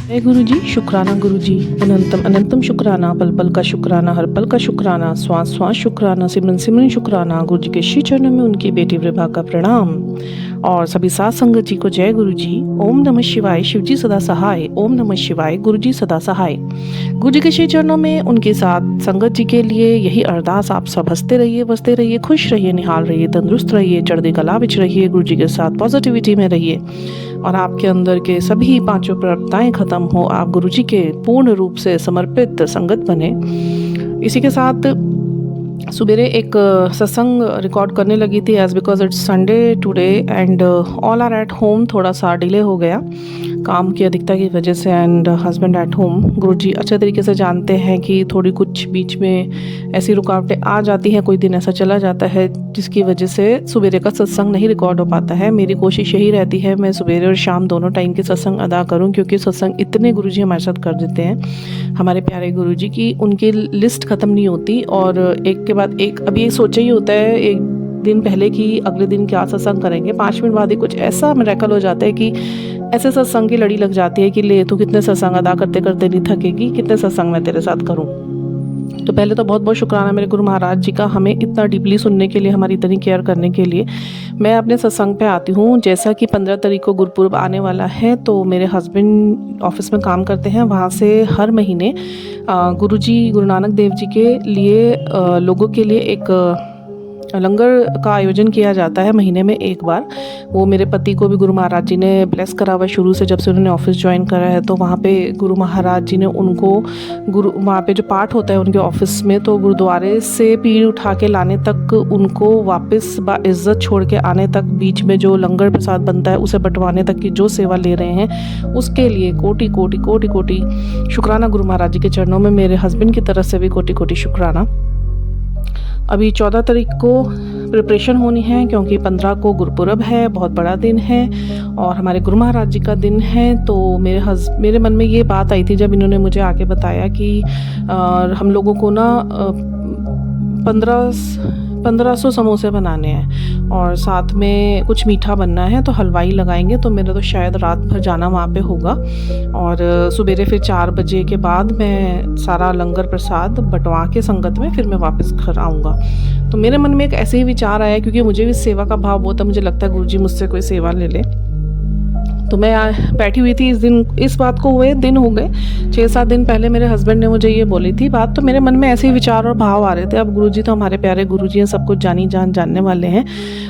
जय गुरु जी। शुक्राना गुरु जी। अनंतम अनंतम शुक्राना, पल पल का शुक्राना, हर पल का शुक्राना, श्वास श्वास शुक्राना, सिमरन सिमरन शुक्राना। गुरु जी के श्री चरणों में उनकी बेटी विभा का प्रणाम और सभी साथ संगत जी को जय गुरु जी। ओम नमः शिवाय। शिव जी सदा सहाय। ओम नमः शिवाय। गुरु जी सदा सहाय। गुरु जी के श्री चरणों में उनके साथ संगत जी के लिए यही अरदास, आप सब हंसते रहिए, बसते रहिए, खुश रहिए, निहाल रहिए, तंदुरुस्त रहिए, चढ़ती कला विच रहिए, गुरु जी के साथ पॉजिटिविटी में रहिए और आपके अंदर के सभी पांचों प्रवृत्ताएं खत्म हो, आप गुरु जी के पूर्ण रूप से समर्पित संगत बने। इसी के साथ सुबेरे एक सत्संग रिकॉर्ड करने लगी थी as because it's Sunday today and all are at home. थोड़ा सा डिले हो गया काम की अधिकता की वजह से एंड हस्बैंड एट होम। गुरुजी अच्छे तरीके से जानते हैं कि थोड़ी कुछ बीच में ऐसी रुकावटें आ जाती हैं, कोई दिन ऐसा चला जाता है जिसकी वजह से सुबेरे का सत्संग नहीं रिकॉर्ड हो पाता है। मेरी कोशिश यही रहती है मैं सुबेरे और शाम दोनों टाइम के सत्संग अदा करूं, क्योंकि सत्संग इतने गुरुजी हमारे साथ कर देते हैं, हमारे प्यारे गुरुजी की उनकी लिस्ट ख़त्म नहीं होती और एक के बाद एक। अभी ये सोचा ही होता है एक दिन पहले कि अगले दिन क्या सत्संग करेंगे, 5 मिनट बाद ही कुछ ऐसा मिरेकल हो जाता है कि ऐसे सत्संग की लड़ी लग जाती है कि ले तू कितने सत्संग अदा करते करते नहीं थकेगी, कितने सत्संग मैं तेरे साथ करूं। तो पहले तो बहुत बहुत शुक्राना मेरे गुरु महाराज जी का, हमें इतना डीपली सुनने के लिए, हमारी इतनी केयर करने के लिए। मैं अपने सत्संग पे आती हूँ जैसा कि 15 तारीख को गुरुपुरब आने वाला है, तो मेरे हस्बैंड ऑफिस में काम करते हैं, वहाँ से हर महीने गुरुजी गुरु नानक देव जी के लिए लोगों के लिए एक लंगर का आयोजन किया जाता है महीने में एक बार। वो मेरे पति को भी गुरु महाराज जी ने ब्लेस करा हुआ शुरू से, जब से उन्होंने ऑफिस ज्वाइन करा है। तो वहाँ पे गुरु महाराज जी ने उनको वहाँ पे जो पाठ होता है उनके ऑफिस में, तो गुरुद्वारे से पीढ़ी उठा के लाने तक, उनको वापस बाइज्जत छोड़ के आने तक, बीच में जो लंगर प्रसाद बनता है उसे बंटवाने तक की जो सेवा ले रहे हैं, उसके लिए कोटि कोटि कोटि कोटि शुक्राना गुरु महाराज जी के चरणों में। मेरे हस्बैंड की तरफ से भी कोटि कोटि शुक्राना। अभी 14 तारीख को प्रिपरेशन होनी है क्योंकि 15 को गुरुपुरब है, बहुत बड़ा दिन है और हमारे गुरु महाराज जी का दिन है। तो मेरे मन में ये बात आई थी जब इन्होंने मुझे आके बताया कि हम लोगों को ना 1500 समोसे बनाने हैं और साथ में कुछ मीठा बनना है, तो हलवाई लगाएंगे। तो मेरा तो शायद रात भर जाना वहाँ पे होगा और सुबेरे फिर 4 बजे के बाद मैं सारा लंगर प्रसाद बंटवा के संगत में फिर मैं वापस घर आऊँगा। तो मेरे मन में एक ऐसे ही विचार आया, क्योंकि मुझे भी सेवा का भाव बहुत है, मुझे लगता है गुरुजी मुझसे कोई सेवा ले ले। तो मैं बैठी हुई थी इस बात को हुए दिन हो गए 6-7 दिन पहले मेरे हस्बैंड ने मुझे ये बोली थी बात, तो मेरे मन में ऐसे ही विचार और भाव आ रहे थे। अब गुरुजी तो हमारे प्यारे गुरुजी हैं, सब कुछ जानने वाले हैं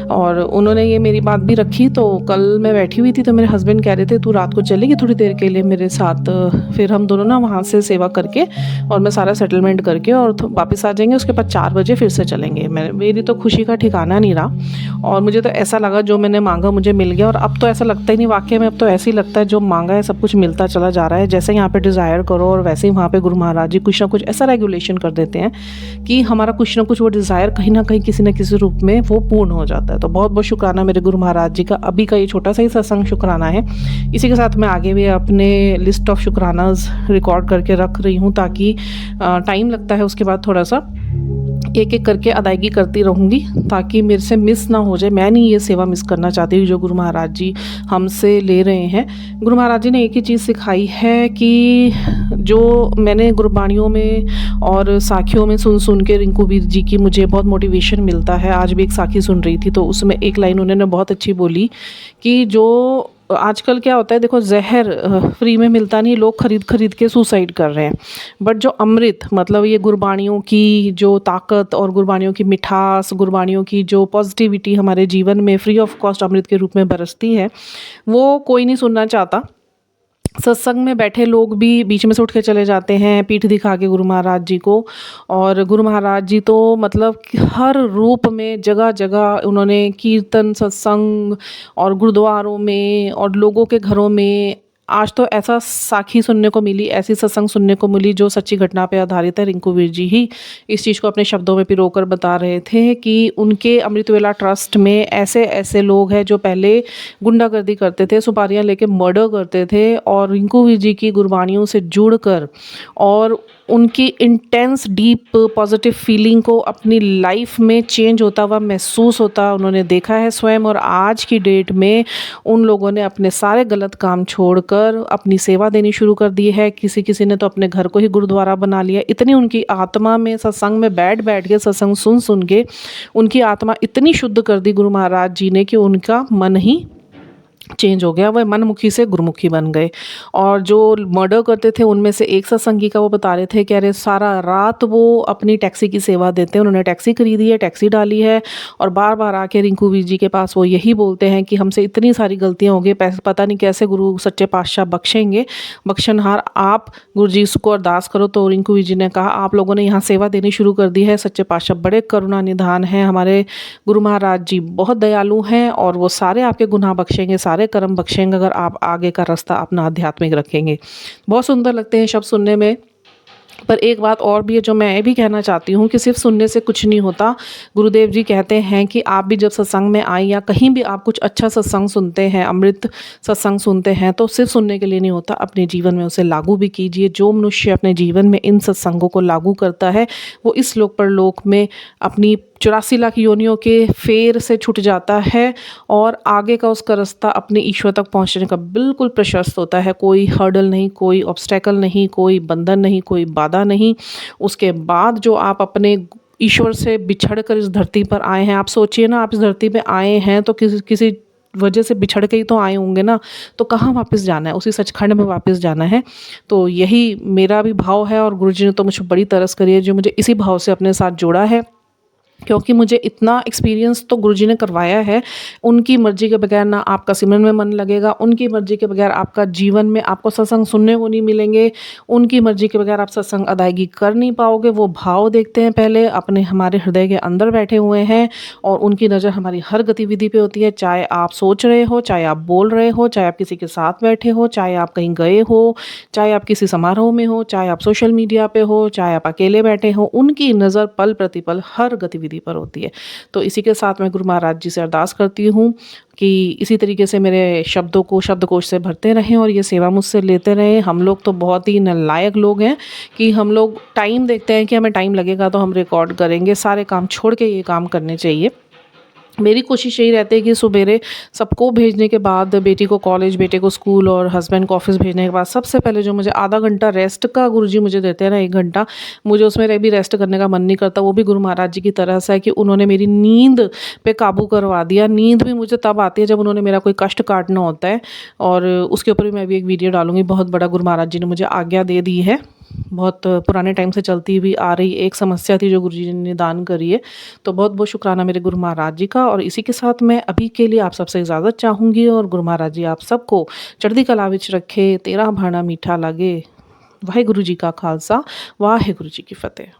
और उन्होंने ये मेरी बात भी रखी। तो कल मैं बैठी हुई थी तो मेरे हस्बैंड कह रहे थे तू रात को चलेगी थोड़ी देर के लिए मेरे साथ, फिर हम दोनों ना वहाँ से सेवा करके और मैं सारा सेटलमेंट करके और वापस आ जाएंगे, उसके बाद 4 बजे फिर से चलेंगे। मेरी तो खुशी का ठिकाना नहीं रहा और मुझे तो ऐसा लगा जो मैंने मांगा मुझे मिल गया। और अब तो ऐसा लगता ही नहीं, वाकई में अब तो ऐसे ही लगता है जो मांगा है सब कुछ मिलता चला जा रहा है। जैसे यहाँ पे डिज़ायर करो और वैसे ही वहाँ पे गुरु महाराज जी कुछ ना कुछ ऐसा रेगुलेशन कर देते हैं कि हमारा कुछ ना कुछ वो डिज़ायर कहीं ना कहीं किसी न किसी रूप में वो पूर्ण हो जाता है। तो बहुत बहुत शुक्राना मेरे गुरु महाराज जी का। अभी का ये छोटा सा ही सत्संग शुक्राना है। इसी के साथ मैं आगे भी अपने लिस्ट ऑफ शुक्रानाज रिकॉर्ड करके रख रही हूँ, ताकि टाइम लगता है उसके बाद थोड़ा सा एक एक करके अदायगी करती रहूँगी, ताकि मेरे से मिस ना हो जाए। मैं नहीं ये सेवा मिस करना चाहती जो गुरु महाराज जी हमसे ले रहे हैं। गुरु महाराज जी ने एक ही चीज़ सिखाई है कि जो मैंने गुरबाणियों में और साखियों में सुन के रिंकू वीर जी की मुझे बहुत मोटिवेशन मिलता है। आज भी एक साखी सुन रही थी तो उसमें एक लाइन उन्होंने बहुत अच्छी बोली कि जो आजकल क्या होता है, देखो जहर फ्री में मिलता नहीं, लोग खरीद के सुसाइड कर रहे हैं, बट जो अमृत, मतलब ये गुरबाणियों की जो ताकत और गुरबाणियों की मिठास, गुरबाणियों की जो पॉजिटिविटी हमारे जीवन में फ्री ऑफ कॉस्ट अमृत के रूप में बरसती है, वो कोई नहीं सुनना चाहता। सत्संग में बैठे लोग भी बीच में से उठ के चले जाते हैं पीठ दिखा के गुरु महाराज जी को। और गुरु महाराज जी तो मतलब हर रूप में जगह जगह उन्होंने कीर्तन, सत्संग और गुरुद्वारों में और लोगों के घरों में, आज तो ऐसा साखी सुनने को मिली, ऐसी सत्संग सुनने को मिली जो सच्ची घटना पे आधारित है। रिंकू वीर जी ही इस चीज़ को अपने शब्दों में पिरोकर बता रहे थे कि उनके अमृतवेला ट्रस्ट में ऐसे ऐसे लोग हैं जो पहले गुंडागर्दी करते थे, सुपारियां लेके मर्डर करते थे, और रिंकू वीर जी की गुरबाणियों से जुड़कर और उनकी इंटेंस डीप पॉजिटिव फीलिंग को अपनी लाइफ में चेंज होता हुआ महसूस होता उन्होंने देखा है स्वयं। और आज की डेट में उन लोगों ने अपने सारे गलत काम छोड़कर अपनी सेवा देनी शुरू कर दी है। किसी किसी ने तो अपने घर को ही गुरुद्वारा बना लिया। इतनी उनकी आत्मा में सत्संग में बैठ बैठ के सत्संग सुन सुन के उनकी आत्मा इतनी शुद्ध कर दी गुरु महाराज जी ने कि उनका मन ही चेंज हो गया। वह मनमुखी से गुरुमुखी बन गए। और जो मर्डर करते थे उनमें से एक सत्संगी का वो बता रहे थे, कह रहे सारा रात वो अपनी टैक्सी की सेवा देते हैं। उन्होंने टैक्सी खरीदी है, टैक्सी डाली है और बार बार आके रिंकू वीर जी के पास वो यही बोलते हैं कि हमसे इतनी सारी गलतियाँ हो गई, पता नहीं कैसे गुरु सच्चे पातशाह बख्शेंगे, बख्शनहार आप गुरु जी इसको अरदास करो। तो रिंकू वीर जी ने कहा आप लोगों ने यहाँ सेवा देनी शुरू कर दी है, सच्चे पातशाह बड़े करुणा निधान हैं, हमारे गुरु महाराज जी बहुत दयालु हैं और वो सारे आपके गुनाह बख्शेंगे, सारे कर्म बख्शेंगे अगर आप आगे का रास्ता अपना आध्यात्मिक रखेंगे। बहुत सुंदर लगते हैं शब्द सुनने में। पर एक बात और भी है जो मैं भी कहना चाहती हूँ कि सिर्फ सुनने से कुछ नहीं होता। गुरुदेव जी कहते हैं कि आप भी जब सत्संग में आए या कहीं भी आप कुछ अच्छा सत्संग सुनते हैं, अमृत सत्संग सुनते हैं, तो सिर्फ सुनने के लिए नहीं होता, अपने जीवन में उसे लागू भी कीजिए। जो मनुष्य अपने जीवन में इन सत्संगों को लागू करता है वो इस लोक परलोक में अपनी 84 लाख योनियों के फेर से छूट जाता है और आगे का उसका रास्ता अपने ईश्वर तक पहुंचने का बिल्कुल प्रशस्त होता है। कोई हर्डल नहीं, कोई ऑब्स्टेकल नहीं, कोई बंधन नहीं, कोई बाधा नहीं। उसके बाद जो आप अपने ईश्वर से बिछड़ कर इस धरती पर आए हैं, आप सोचिए ना, आप इस धरती पे आए हैं तो किसी वजह से बिछड़ के ही तो आए होंगे ना, तो कहाँ वापस जाना है? उसी सचखंड में वापस जाना है। तो यही मेरा भी भाव है और गुरुजी ने तो मुझे बड़ी तरस करी है जो मुझे इसी भाव से अपने साथ जोड़ा है, क्योंकि मुझे इतना एक्सपीरियंस तो गुरुजी ने करवाया है। उनकी मर्ज़ी के बगैर ना आपका सिमरन में मन लगेगा, उनकी मर्ज़ी के बगैर आपका जीवन में आपको सत्संग सुनने को नहीं मिलेंगे, उनकी मर्ज़ी के बगैर आप सत्संग अदायगी कर नहीं पाओगे। वो भाव देखते हैं पहले, अपने हमारे हृदय के अंदर बैठे हुए हैं और उनकी नज़र हमारी हर गतिविधि पे होती है। चाहे आप सोच रहे हो, चाहे आप बोल रहे हो, चाहे आप किसी के साथ बैठे हो, चाहे आप कहीं गए हो, चाहे आप किसी समारोह में हो, चाहे आप सोशल मीडिया पे हो, चाहे आप अकेले बैठे हो, उनकी नज़र पल प्रतिपल हर गतिविधि पर होती है। तो इसी के साथ मैं गुरु महाराज जी से अरदास करती हूँ कि इसी तरीके से मेरे शब्दों को शब्दकोश से भरते रहें और ये सेवा मुझसे लेते रहें। हम लोग तो बहुत ही नालायक लोग हैं कि हम लोग टाइम देखते हैं कि हमें टाइम लगेगा तो हम रिकॉर्ड करेंगे, सारे काम छोड़ के ये काम करने चाहिए। मेरी कोशिश यही रहती है कि सुबेरे सबको भेजने के बाद, बेटी को कॉलेज, बेटे को स्कूल और हस्बैंड को ऑफिस भेजने के बाद सबसे पहले जो मुझे आधा घंटा रेस्ट का गुरुजी मुझे देते हैं ना, 1 घंटा, मुझे उसमें भी रेस्ट करने का मन नहीं करता। वो भी गुरु महाराज जी की तरह से है कि उन्होंने मेरी नींद पे काबू करवा दिया। नींद भी मुझे तब आती है जब उन्होंने मेरा कोई कष्ट काटना होता है और उसके ऊपर भी मैं भी एक वीडियो डालूंगी। बहुत बड़ा गुरु महाराज जी ने मुझे आज्ञा दे दी है। बहुत पुराने टाइम से चलती हुई आ रही एक समस्या थी जो गुरुजी ने निदान करी है। तो बहुत बहुत शुक्राना मेरे गुरु महाराज जी का। और इसी के साथ मैं अभी के लिए आप सबसे इजाज़त चाहूँगी और गुरु महाराज जी आप सबको चढ़दी कला विच रखे, तेरा भाना मीठा लगे। वाहे गुरु जी का खालसा, वाहे गुरु जी की फतेह।